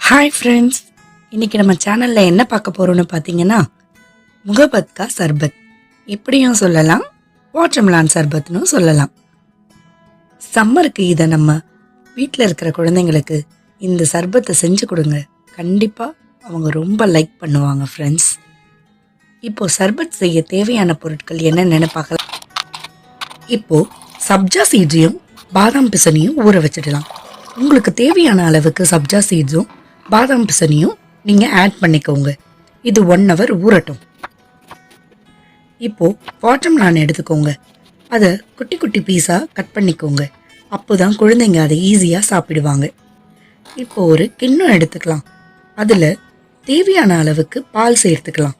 Hi friends, இன்றைக்கி நம்ம சேனலில் என்ன பார்க்க போகிறோன்னு பார்த்தீங்கன்னா முகபத்கா சர்பத் இப்படியும் சொல்லலாம், வாட்டர்மெலான் சர்பத்னு சொல்லலாம். சம்மருக்கு இதை நம்ம வீட்டில் இருக்கிற குழந்தைங்களுக்கு இந்த சர்பத்தை செஞ்சு கொடுங்க, கண்டிப்பாக அவங்க ரொம்ப லைக் பண்ணுவாங்க. ஃப்ரெண்ட்ஸ், இப்போது சர்பத் செய்ய தேவையான பொருட்கள் என்னென்னு பார்க்கலாம். இப்போது சப்ஜா சீட்ஸையும் பாதாம் பிசனையும் ஊற வச்சிடலாம். உங்களுக்கு தேவையான அளவுக்கு சப்ஜா சீட்ஸும் பாதாம் பிசனையும் நீங்கள் ஆட் பண்ணிக்கோங்க. இது 1 hour ஊறட்டும். இப்போது வாட்டர்மெலான் எடுத்துக்கோங்க, அதை குட்டி குட்டி பீஸாக கட் பண்ணிக்கோங்க. அப்போ தான் குழந்தைங்க அதை ஈஸியாக சாப்பிடுவாங்க. இப்போது ஒரு கிண்ணம் எடுத்துக்கலாம், அதில் தேவையான அளவுக்கு பால் சேர்த்துக்கலாம்.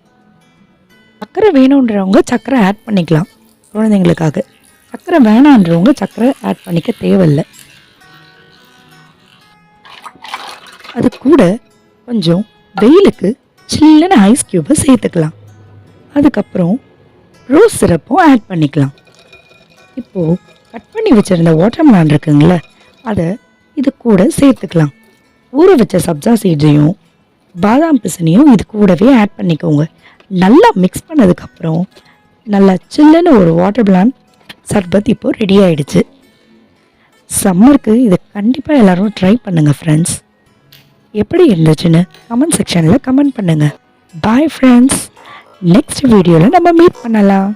சர்க்கரை வேணுன்றவங்க சர்க்கரை ஆட் பண்ணிக்கலாம் குழந்தைங்களுக்காக. சர்க்கரை வேணான்றவங்க சர்க்கரை ஆட் பண்ணிக்க தேவையில்லை. அது கூட கொஞ்சம் வெயிலுக்கு சில்லுன்னு ஐஸ் க்யூபை சேர்த்துக்கலாம். அதுக்கப்புறம் ரோஸ் சிரப்பும் ஆட் பண்ணிக்கலாம். இப்போது கட் பண்ணி வச்சுருந்த வாட்டர்மெலான் இருக்குங்களே, அதை இது கூட சேர்த்துக்கலாம். ஊற வச்ச சப்ஜா சீட்ஸையும் பாதாம் பிசனையும் இது கூடவே ஆட் பண்ணிக்கோங்க. நல்லா மிக்ஸ் பண்ணதுக்கப்புறம் நல்லா சில்லுன்னு ஒரு வாட்டர்மெலான் சர்பத் இப்போது ரெடி ஆகிடுச்சு. சம்மருக்கு இதை கண்டிப்பாக எல்லோரும் ட்ரை பண்ணுங்கள் ஃப்ரெண்ட்ஸ். எப்படி இருந்துச்சுன்னு கமெண்ட் செக்ஷனில் கமெண்ட் பண்ணுங்கள். பாய் ஃப்ரெண்ட்ஸ், நெக்ஸ்ட் வீடியோவில் நம்ம மீட் பண்ணலாம்.